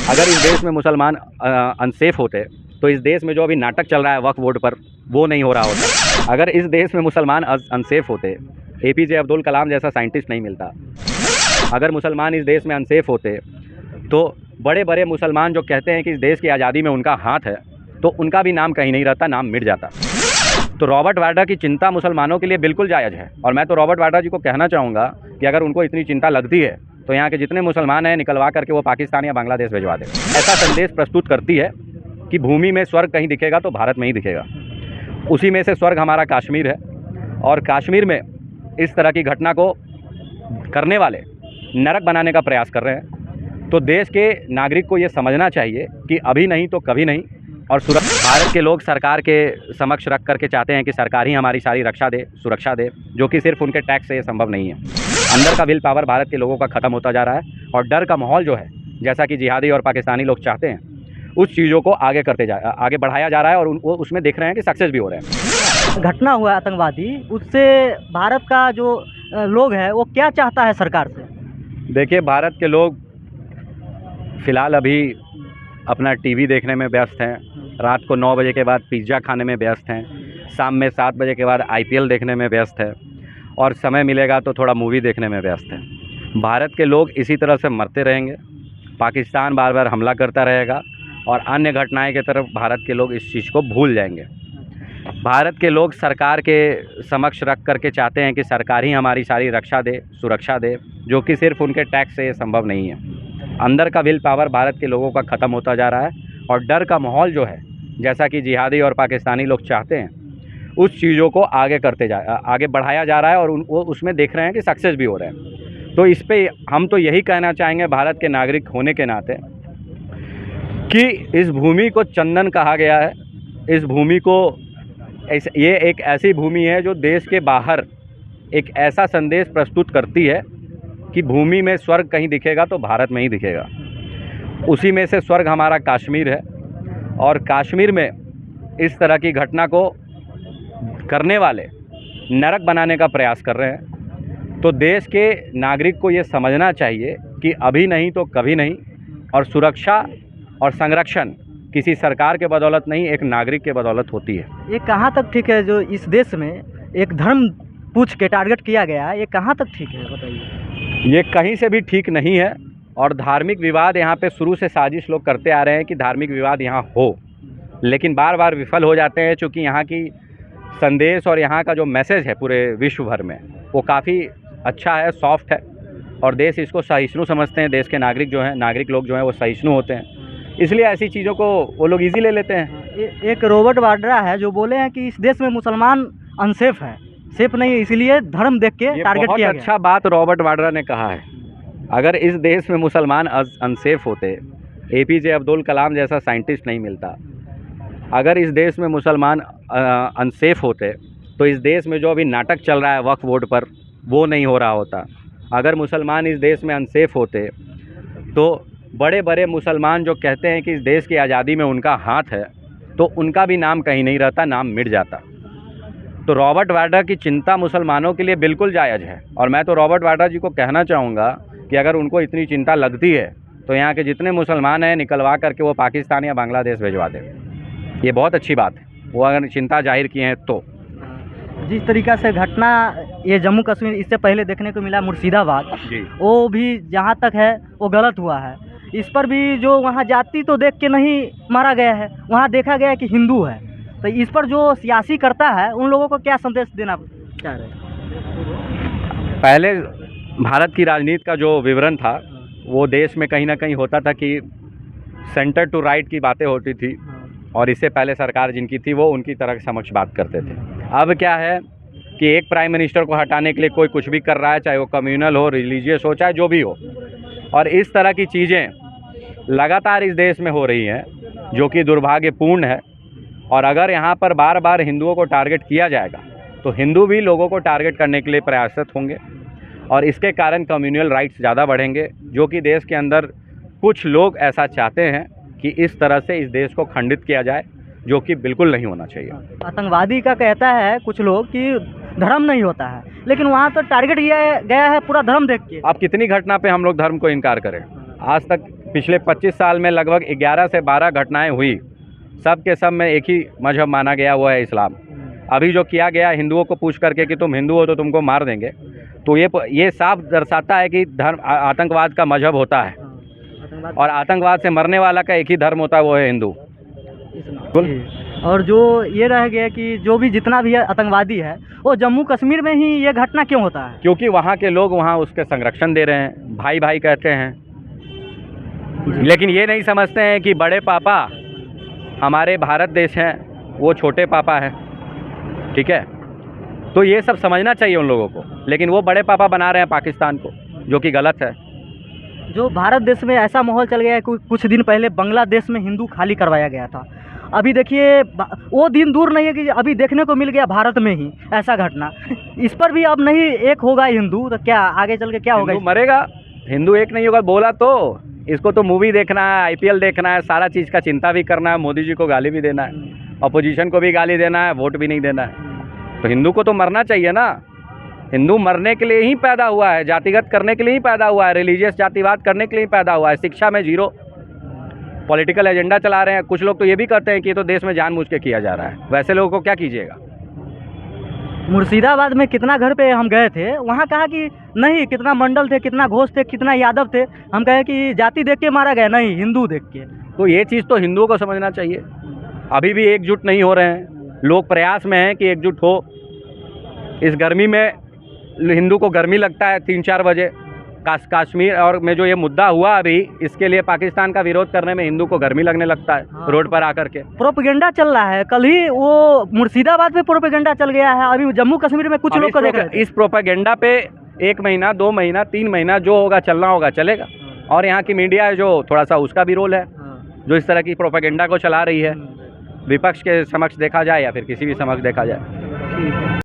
अगर इस देश में मुसलमान अनसेफ होते तो इस देश में जो अभी नाटक चल रहा है वक्फ बोर्ड पर वो नहीं हो रहा होता। अगर इस देश में मुसलमान अनसेफ होते, एपीजे अब्दुल कलाम जैसा साइंटिस्ट नहीं मिलता। अगर मुसलमान इस देश में अनसेफ होते तो बड़े बड़े मुसलमान जो कहते हैं कि इस देश की आज़ादी में उनका हाथ है, तो उनका भी नाम कहीं नहीं रहता, नाम मिट जाता। तो रॉबर्ट वाड्रा की चिंता मुसलमानों के लिए बिल्कुल जायज़ है, और मैं तो रॉबर्ट वाड्रा जी को कहना चाहूँगा कि अगर उनको इतनी चिंता लगती है तो यहाँ के जितने मुसलमान हैं निकलवा करके वो पाकिस्तान या बांग्लादेश भिजवा दें। ऐसा संदेश प्रस्तुत करती है कि भूमि में स्वर्ग कहीं दिखेगा तो भारत में ही दिखेगा। उसी में से स्वर्ग हमारा कश्मीर है, और कश्मीर में इस तरह की घटना को करने वाले नरक बनाने का प्रयास कर रहे हैं। तो देश के नागरिक को ये समझना चाहिए कि अभी नहीं तो कभी नहीं, और भारत के लोग सरकार के समक्ष रख करके चाहते हैं कि सरकार ही हमारी सारी रक्षा दे, सुरक्षा दे, जो कि सिर्फ उनके टैक्स से ये संभव नहीं है। अंदर का विल पावर भारत के लोगों का ख़त्म होता जा रहा है, और डर का माहौल जो है, जैसा कि जिहादी और पाकिस्तानी लोग चाहते हैं, उस चीज़ों को आगे बढ़ाया जा रहा है, और वो उसमें देख रहे हैं कि सक्सेस भी हो रहे हैं। घटना हुआ आतंकवादी, उससे भारत का जो लोग है वो क्या चाहता है सरकार से? देखिए, भारत के लोग फ़िलहाल अभी अपना टीवी देखने में व्यस्त हैं, रात को 9 बजे के बाद पिज़्ज़ा खाने में व्यस्त हैं, शाम में 7 बजे के बाद IPL देखने में व्यस्त है, और समय मिलेगा तो थोड़ा मूवी देखने में व्यस्त है। भारत के लोग इसी तरह से मरते रहेंगे, पाकिस्तान बार बार हमला करता रहेगा, और अन्य घटनाएं की तरफ भारत के लोग इस चीज़ को भूल जाएंगे। भारत के लोग सरकार के समक्ष रख करके चाहते हैं कि सरकार ही हमारी सारी रक्षा दे, सुरक्षा दे, जो कि सिर्फ उनके टैक्स से ये संभव नहीं है। अंदर का विल पावर भारत के लोगों का ख़त्म होता जा रहा है, और डर का माहौल जो है, जैसा कि जिहादी और पाकिस्तानी लोग चाहते हैं, उस चीज़ों को आगे बढ़ाया जा रहा है, और वो उसमें देख रहे हैं कि सक्सेस भी हो रहे हैं। तो इस पे हम तो यही कहना चाहेंगे भारत के नागरिक होने के नाते कि इस भूमि को चंदन कहा गया है। इस भूमि को ये एक ऐसी भूमि है जो देश के बाहर एक ऐसा संदेश प्रस्तुत करती है कि भूमि में स्वर्ग कहीं दिखेगा तो भारत में ही दिखेगा। उसी में से स्वर्ग हमारा कश्मीर है, और कश्मीर में इस तरह की घटना को करने वाले नरक बनाने का प्रयास कर रहे हैं। तो देश के नागरिक को ये समझना चाहिए कि अभी नहीं तो कभी नहीं, और सुरक्षा और संरक्षण किसी सरकार के बदौलत नहीं, एक नागरिक के बदौलत होती है। ये कहाँ तक ठीक है जो इस देश में एक धर्म पूछ के टारगेट किया गया है, ये कहाँ तक ठीक है बताइए? ये कहीं से भी ठीक नहीं है, और धार्मिक विवाद यहाँ पे शुरू से साजिश लोग करते आ रहे हैं कि धार्मिक विवाद यहाँ हो, लेकिन बार बार विफल हो जाते हैं, चूँकि यहाँ की संदेश और यहाँ का जो मैसेज है पूरे विश्व भर में वो काफ़ी अच्छा है, सॉफ्ट है, और देश इसको सहिष्णु समझते हैं। देश के नागरिक लोग जो हैं वो सहिष्णु होते हैं, इसलिए ऐसी चीज़ों को वो लोग ईजी ले लेते हैं। एक रॉबर्ट वाड्रा है जो बोले हैं कि इस देश में मुसलमान अनसेफ है, सेफ नहीं है, इसलिए धर्म देख के टारगेट किया गया। अच्छा बात रॉबर्ट वाड्रा ने कहा है। अगर इस देश में मुसलमान अनसेफ होते, एपीजे अब्दुल कलाम जैसा साइंटिस्ट नहीं मिलता। अगर इस देश में मुसलमान अनसेफ होते तो इस देश में जो अभी नाटक चल रहा है वक्फ बोर्ड पर वो नहीं हो रहा होता। अगर मुसलमान इस देश में अनसेफ होते तो बड़े बड़े मुसलमान जो कहते हैं कि इस देश की आज़ादी में उनका हाथ है, तो उनका भी नाम कहीं नहीं रहता, नाम मिट जाता। तो रॉबर्ट वाड्रा की चिंता मुसलमानों के लिए बिल्कुल जायज़ है, और मैं तो रॉबर्ट वाड्रा जी को कहना चाहूँगा कि अगर उनको इतनी चिंता लगती है तो यहाँ के जितने मुसलमान हैं निकलवा करके वो पाकिस्तान या बांग्लादेश भिजवा दें। ये बहुत अच्छी बात है, वो अगर चिंता जाहिर किए हैं तो। जिस तरीक़ा से घटना ये जम्मू कश्मीर इससे पहले देखने को मिला मुर्शिदाबाद, वो भी जहाँ तक है वो गलत हुआ है। इस पर भी जो वहाँ जाति तो देख के नहीं मारा गया है, वहाँ देखा गया है कि हिंदू है। तो इस पर जो सियासी करता है उन लोगों को क्या संदेश देना चाह रहे हैं? पहले भारत की राजनीति का जो विवरण था वो देश में कहीं ना कहीं होता था कि सेंटर टू राइट की बातें होती थी, और इससे पहले सरकार जिनकी थी वो उनकी तरह समक्ष बात करते थे। अब क्या है कि एक प्राइम मिनिस्टर को हटाने के लिए कोई कुछ भी कर रहा है, चाहे वो कम्युनल हो, रिलीजियस हो, चाहे जो भी हो, और इस तरह की चीज़ें लगातार इस देश में हो रही हैं जो कि दुर्भाग्यपूर्ण है। और अगर यहाँ पर बार बार हिंदुओं को टारगेट किया जाएगा तो हिंदू भी लोगों को टारगेट करने के लिए प्रयासरत होंगे, और इसके कारण कम्युनल राइट्स ज़्यादा बढ़ेंगे, जो कि देश के अंदर कुछ लोग ऐसा चाहते हैं कि इस तरह से इस देश को खंडित किया जाए, जो कि बिल्कुल नहीं होना चाहिए। आतंकवादी का कहता है कुछ लोग कि धर्म नहीं होता है, लेकिन वहाँ तो टारगेट किया गया है पूरा धर्म देख के। आप कितनी घटना पे हम लोग धर्म को इनकार करें? आज तक पिछले 25 साल में लगभग 11 से 12 घटनाएं हुई, सब के सब में एक ही मजहब माना गया, वो है इस्लाम। अभी जो किया गया हिंदुओं को पूछ करके कि तुम हिंदू हो तो तुमको मार देंगे, तो ये साफ दर्शाता है कि धर्म आतंकवाद का मजहब होता है, और आतंकवाद से मरने वाला का एक ही धर्म होता है, वो है हिंदू। और जो ये रह गया कि जो भी जितना भी आतंकवादी है वो जम्मू कश्मीर में ही ये घटना क्यों होता है? क्योंकि वहाँ के लोग वहाँ उसके संरक्षण दे रहे हैं, भाई भाई कहते हैं, लेकिन ये नहीं समझते हैं कि बड़े पापा हमारे भारत देश हैं, वो छोटे पापा हैं, ठीक है। तो ये सब समझना चाहिए उन लोगों को, लेकिन वो बड़े पापा बना रहे हैं पाकिस्तान को, जो कि गलत है। जो भारत देश में ऐसा माहौल चल गया है, कुछ दिन पहले बांग्लादेश में हिंदू खाली करवाया गया था। अभी देखिए वो दिन दूर नहीं है कि अभी देखने को मिल गया भारत में ही ऐसा घटना। इस पर भी अब नहीं एक होगा हिंदू, तो क्या आगे चल के क्या होगा? हिंदू मरेगा, हिंदू एक नहीं होगा। बोला तो इसको तो मूवी देखना है, IPL देखना है, सारा चीज़ का चिंता भी करना है, मोदी जी को गाली भी देना है, अपोजिशन को भी गाली देना है, वोट भी नहीं देना है। तो हिंदू को तो मरना चाहिए ना। हिंदू मरने के लिए ही पैदा हुआ है, जातिगत करने के लिए ही पैदा हुआ है, रिलीजियस जातिवाद करने के लिए ही पैदा हुआ है। शिक्षा में 0, पॉलिटिकल एजेंडा चला रहे हैं। कुछ लोग तो ये भी कहते हैं कि ये तो देश में जानबूझ के किया जा रहा है। वैसे लोगों को क्या कीजिएगा? मुर्शिदाबाद में कितना घर पे हम गए थे, वहाँ कहा कि नहीं, कितना मंडल थे, कितना घोष थे, कितना यादव थे, हम कहे कि जाति देख के मारा गया, नहीं हिंदू देख के। तो ये चीज़ तो हिंदुओं को समझना चाहिए। अभी भी एकजुट नहीं हो रहे हैं लोग, प्रयास में हैं कि एकजुट हो। इस गर्मी में हिंदू को गर्मी लगता है 3-4 बजे। कश्मीर और में जो ये मुद्दा हुआ अभी, इसके लिए पाकिस्तान का विरोध करने में हिंदू को गर्मी लगने लगता है। हाँ। रोड पर आकर के प्रोपेगेंडा चल रहा है। कल ही वो मुर्शिदाबाद में प्रोपेगेंडा चल गया है, अभी जम्मू कश्मीर में कुछ लोग को देख रहे थे। इस प्रोपेगेंडा पे 1 महीना, 2 महीना, 3 महीना जो होगा, चलना होगा, चलेगा। और यहाँ की मीडिया है जो थोड़ा सा, उसका भी रोल है, जो इस तरह की प्रोपेगेंडा को चला रही है। विपक्ष के समक्ष देखा जाए या फिर किसी भी समक्ष देखा जाए।